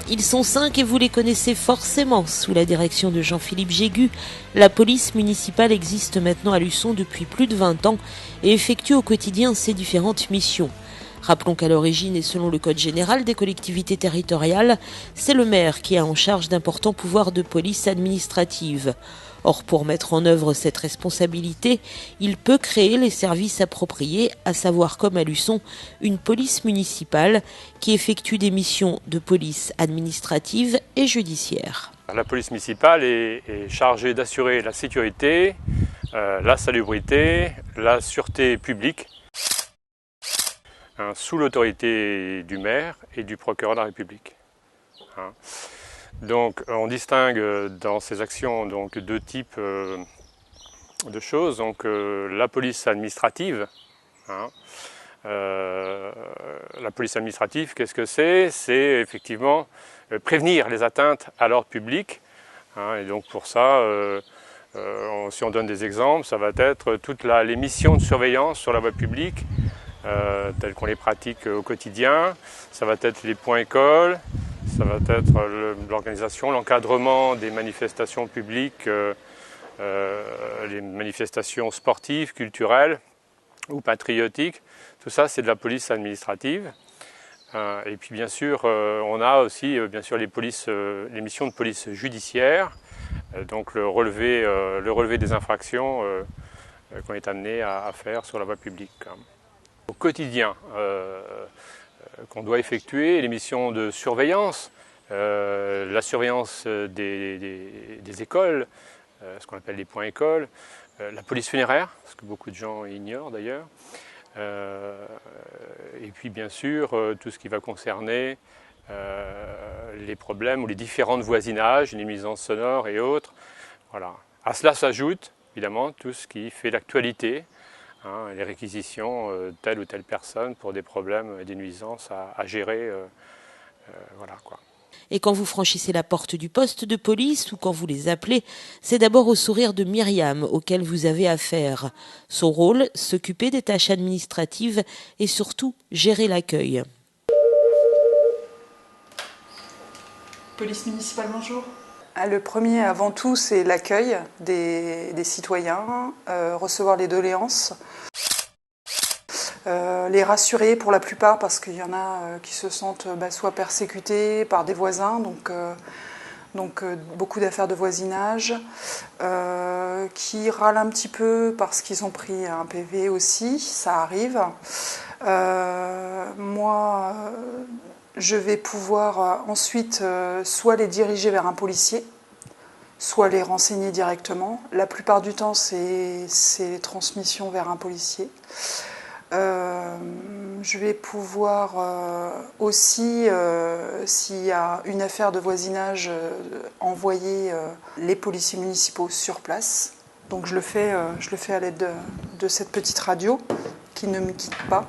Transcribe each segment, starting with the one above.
Ils sont 5 et vous les connaissez forcément. Sous la direction de Jean-Philippe Jégu, la police municipale existe maintenant à Luçon depuis plus de 20 ans et effectue au quotidien ses différentes missions. Rappelons qu'à l'origine et selon le Code général des collectivités territoriales, c'est le maire qui a en charge d'importants pouvoirs de police administrative. Or, pour mettre en œuvre cette responsabilité, il peut créer les services appropriés, à savoir comme à Luçon, une police municipale qui effectue des missions de police administrative et judiciaire. La police municipale est chargée d'assurer la sécurité, la salubrité, la sûreté publique, sous l'autorité du maire et du procureur de la République. Donc on distingue dans ces actions deux types de choses. Donc la police administrative. La police administrative, qu'est-ce que c'est? C'est effectivement prévenir les atteintes à l'ordre public. Et donc pour ça, si on donne des exemples, ça va être toutes les missions de surveillance sur la voie publique, telles qu'on les pratique au quotidien. Ça va être les points écoles. Ça va être l'organisation, l'encadrement des manifestations publiques, les manifestations sportives, culturelles ou patriotiques. Tout ça, c'est de la police administrative. Et puis bien sûr, on a aussi bien sûr les missions de police judiciaire, donc le relevé des infractions qu'on est amené à faire sur la voie publique. Au quotidien, qu'on doit effectuer, les missions de surveillance, la surveillance des écoles, ce qu'on appelle les points écoles, la police funéraire, ce que beaucoup de gens ignorent d'ailleurs, et puis bien sûr tout ce qui va concerner les problèmes ou les différents voisinages, les nuisances sonores et autres. Voilà. À cela s'ajoute évidemment tout ce qui fait l'actualité, les réquisitions telle ou telle personne pour des problèmes et des nuisances à gérer. Voilà, quoi. Et quand vous franchissez la porte du poste de police ou quand vous les appelez, c'est d'abord au sourire de Myriam auquel vous avez affaire. Son rôle, s'occuper des tâches administratives et surtout gérer l'accueil. Police municipale, bonjour. Le premier, avant tout, c'est l'accueil des citoyens, recevoir les doléances, les rassurer pour la plupart, parce qu'il y en a qui se sentent soit persécutés par des voisins, donc beaucoup d'affaires de voisinage, qui râlent un petit peu parce qu'ils ont pris un PV aussi, ça arrive. Moi, je vais pouvoir ensuite soit les diriger vers un policier, soit les renseigner directement. La plupart du temps, c'est transmission vers un policier. Je vais pouvoir aussi, s'il y a une affaire de voisinage, envoyer les policiers municipaux sur place. Donc je le fais à l'aide de cette petite radio qui ne me quitte pas.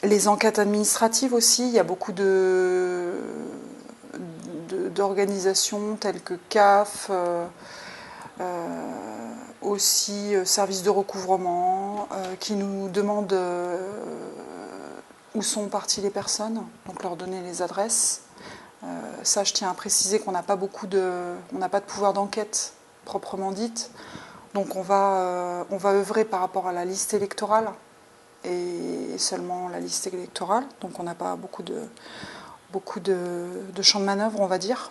Les enquêtes administratives aussi, il y a beaucoup d'organisations telles que CAF, aussi services de recouvrement, qui nous demandent où sont parties les personnes, donc leur donner les adresses. Ça, je tiens à préciser qu'on n'a pas de pouvoir d'enquête proprement dite, donc on va œuvrer par rapport à la liste électorale, et seulement la liste électorale, donc on n'a pas beaucoup de champs de manœuvre, on va dire.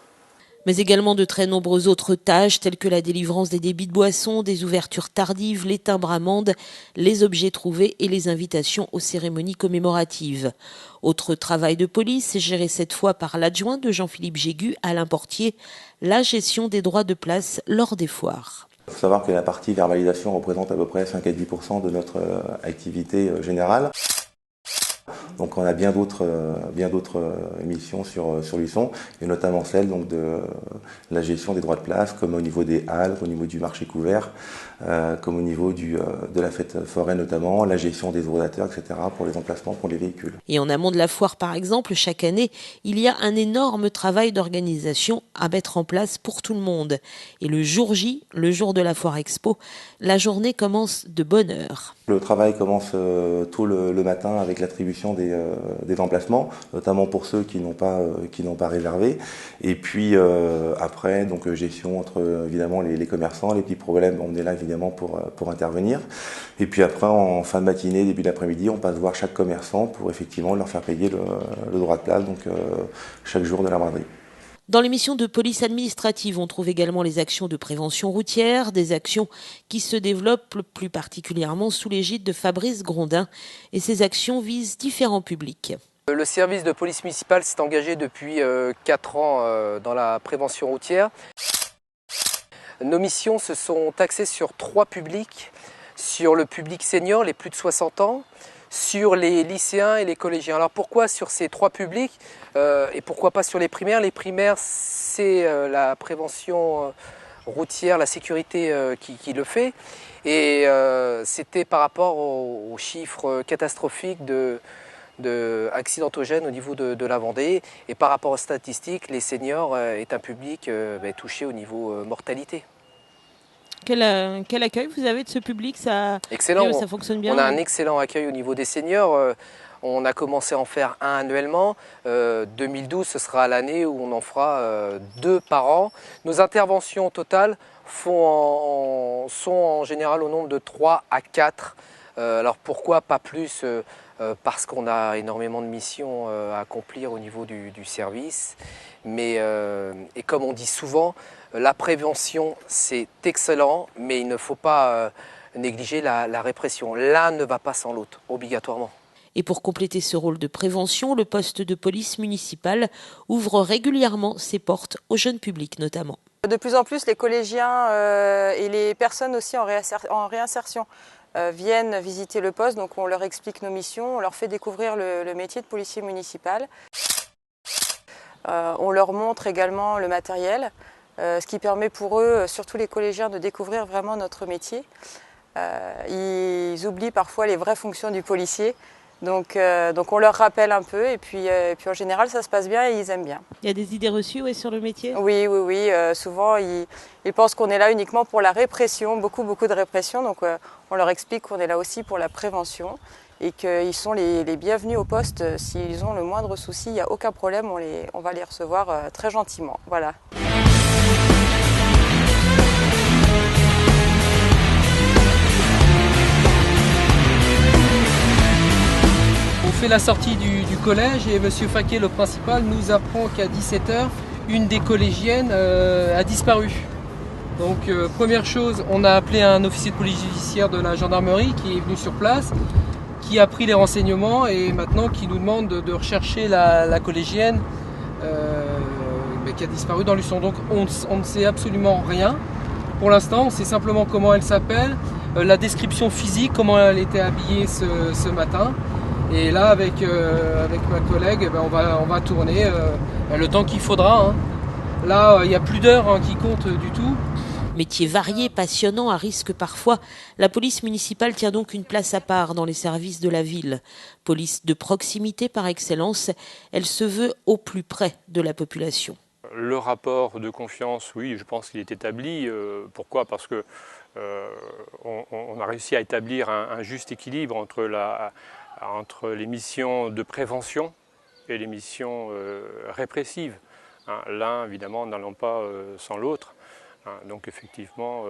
Mais également de très nombreuses autres tâches telles que la délivrance des débits de boissons, des ouvertures tardives, les timbres amendes, les objets trouvés et les invitations aux cérémonies commémoratives. Autre travail de police, géré cette fois par l'adjoint de Jean-Philippe Jégu, Alain Portier, la gestion des droits de place lors des foires. Il faut savoir que la partie verbalisation représente à peu près 5 à 10% de notre activité générale. Donc on a bien d'autres missions sur Luçon, et notamment celle donc, de la gestion des droits de place, comme au niveau des halles, au niveau du marché couvert, comme au niveau de la fête foraine notamment, la gestion des horodateurs, etc. pour les emplacements pour les véhicules. Et en amont de la foire, par exemple, chaque année, il y a un énorme travail d'organisation à mettre en place pour tout le monde. Et le jour J, le jour de la foire expo, la journée commence de bonne heure. Le travail commence tôt le matin avec l'attribution des emplacements, notamment pour ceux qui n'ont pas réservé. Et puis après, donc gestion entre évidemment les commerçants, les petits problèmes, on est là évidemment pour intervenir. Et puis après, en fin de matinée, début d'après-midi, on passe voir chaque commerçant pour effectivement leur faire payer le droit de place, donc chaque jour de la braderie. Dans les missions de police administrative, on trouve également les actions de prévention routière, des actions qui se développent plus particulièrement sous l'égide de Fabrice Grondin. Et ces actions visent différents publics. Le service de police municipale s'est engagé depuis 4 ans dans la prévention routière. Nos missions se sont axées sur 3 publics. Sur le public senior, les plus de 60 ans, sur les lycéens et les collégiens. Alors pourquoi sur ces 3 publics et pourquoi pas sur les primaires? Les primaires, c'est la prévention routière, la sécurité qui le fait. Et c'était par rapport aux chiffres catastrophiques de accidentogènes au niveau de la Vendée. Et par rapport aux statistiques, les seniors est un public touché au niveau mortalité. Quel accueil vous avez de ce public? Excellent. Ça fonctionne bien? On a un excellent accueil au niveau des seniors. On a commencé à en faire un annuellement. 2012, ce sera l'année où on en fera 2 par an. Nos interventions totales sont en général au nombre de 3 à 4. Alors pourquoi pas plus? Parce qu'on a énormément de missions à accomplir au niveau du service. Mais, et comme on dit souvent, la prévention c'est excellent, mais il ne faut pas négliger la répression. L'un ne va pas sans l'autre, obligatoirement. Et pour compléter ce rôle de prévention, le poste de police municipale ouvre régulièrement ses portes au jeune public notamment. De plus en plus, les collégiens et les personnes aussi en réinsertion viennent visiter le poste, donc on leur explique nos missions, on leur fait découvrir le métier de policier municipal. On leur montre également le matériel, ce qui permet pour eux, surtout les collégiens, de découvrir vraiment notre métier. Ils oublient parfois les vraies fonctions du policier, donc on leur rappelle un peu et puis en général ça se passe bien et ils aiment bien. Il y a des idées reçues sur le métier? Oui, souvent ils pensent qu'on est là uniquement pour la répression, beaucoup de répression, donc on leur explique qu'on est là aussi pour la prévention et qu'ils sont les bienvenus au poste. S'ils ont le moindre souci, il n'y a aucun problème, on va les recevoir très gentiment. Voilà. On fait la sortie du collège et M. Faquet, le principal, nous apprend qu'à 17 h, une des collégiennes a disparu. Donc première chose, on a appelé un officier de police judiciaire de la gendarmerie qui est venu sur place, qui a pris les renseignements et maintenant qui nous demande de rechercher la collégienne qui a disparu dans Luçon. Donc on ne sait absolument rien. Pour l'instant, on sait simplement comment elle s'appelle, la description physique, comment elle était habillée ce matin. Et là, avec ma collègue, on va tourner le temps qu'il faudra. Hein. Là, il n'y a plus d'heures qui comptent du tout. Métier varié, passionnant, à risque parfois, la police municipale tient donc une place à part dans les services de la ville. Police de proximité par excellence, elle se veut au plus près de la population. Le rapport de confiance, oui, je pense qu'il est établi. Pourquoi? Parce que on a réussi à établir un juste équilibre entre les missions de prévention et les missions répressives. L'un, évidemment, n'allant pas sans l'autre. Donc effectivement,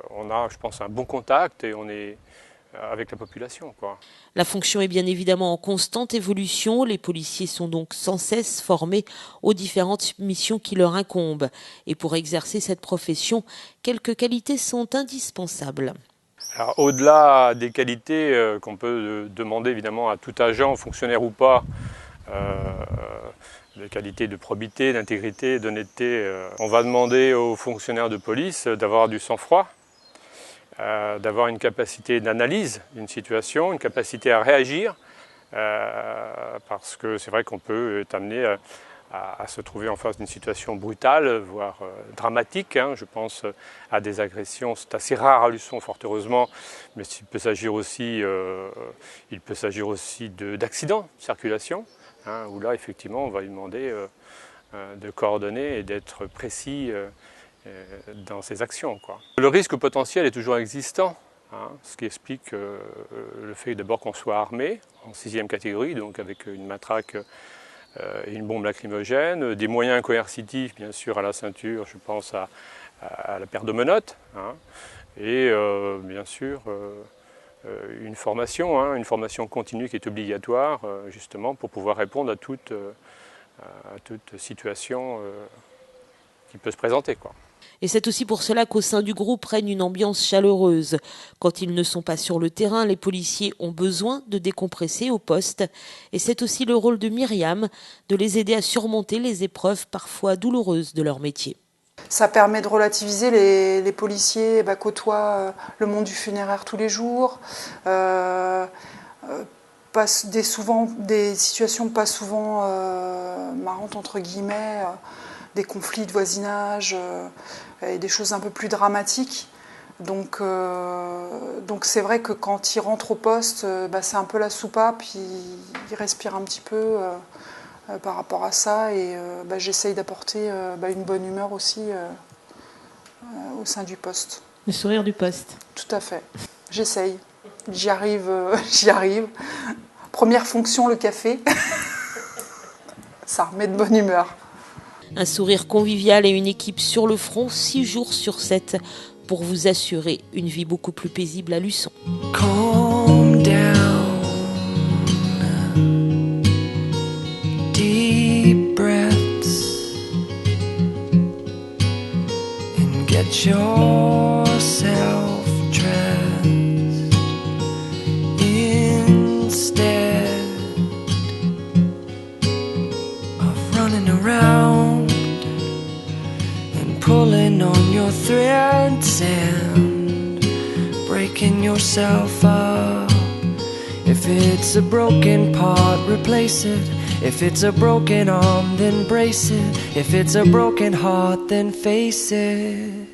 on a, je pense, un bon contact et on est avec la population, quoi. La fonction est bien évidemment en constante évolution. Les policiers sont donc sans cesse formés aux différentes missions qui leur incombent. Et pour exercer cette profession, quelques qualités sont indispensables. Alors, au-delà des qualités qu'on peut demander évidemment à tout agent, fonctionnaire ou pas, de qualité de probité, d'intégrité, d'honnêteté. On va demander aux fonctionnaires de police d'avoir du sang-froid, d'avoir une capacité d'analyse d'une situation, une capacité à réagir, parce que c'est vrai qu'on peut être amené à se trouver en face d'une situation brutale, voire dramatique. Je pense à des agressions, c'est assez rare à Luçon, fort heureusement, mais il peut s'agir aussi d'accidents de circulation, où là, effectivement, on va lui demander de coordonner et d'être précis dans ses actions, quoi. Le risque potentiel est toujours existant, ce qui explique le fait d'abord qu'on soit armé, en 6e catégorie, donc avec une matraque et une bombe lacrymogène, des moyens coercitifs bien sûr à la ceinture, je pense à la paire de menottes, et bien sûr une formation continue qui est obligatoire justement pour pouvoir répondre à toute situation qui peut se présenter, quoi. Et c'est aussi pour cela qu'au sein du groupe règne une ambiance chaleureuse. Quand ils ne sont pas sur le terrain, les policiers ont besoin de décompresser au poste. Et c'est aussi le rôle de Myriam de les aider à surmonter les épreuves parfois douloureuses de leur métier. Ça permet de relativiser. Les policiers côtoient le monde du funéraire tous les jours, passent des situations pas souvent marrantes entre guillemets, des conflits de voisinage et des choses un peu plus dramatiques. Donc c'est vrai que quand ils rentrent au poste, c'est un peu la soupape, ils respirent un petit peu par rapport à ça, et j'essaye d'apporter une bonne humeur aussi au sein du poste. Le sourire du poste. Tout à fait, j'essaye, j'y arrive. Première fonction, le café, ça remet de bonne humeur. Un sourire convivial et une équipe sur le front 6 jours sur 7 pour vous assurer une vie beaucoup plus paisible à Luçon. Calm down, deep breaths, and get yourself dressed. Instead of running around, pulling on your threads and breaking yourself up. If it's a broken part, replace it. If it's a broken arm, then brace it. If it's a broken heart, then face it.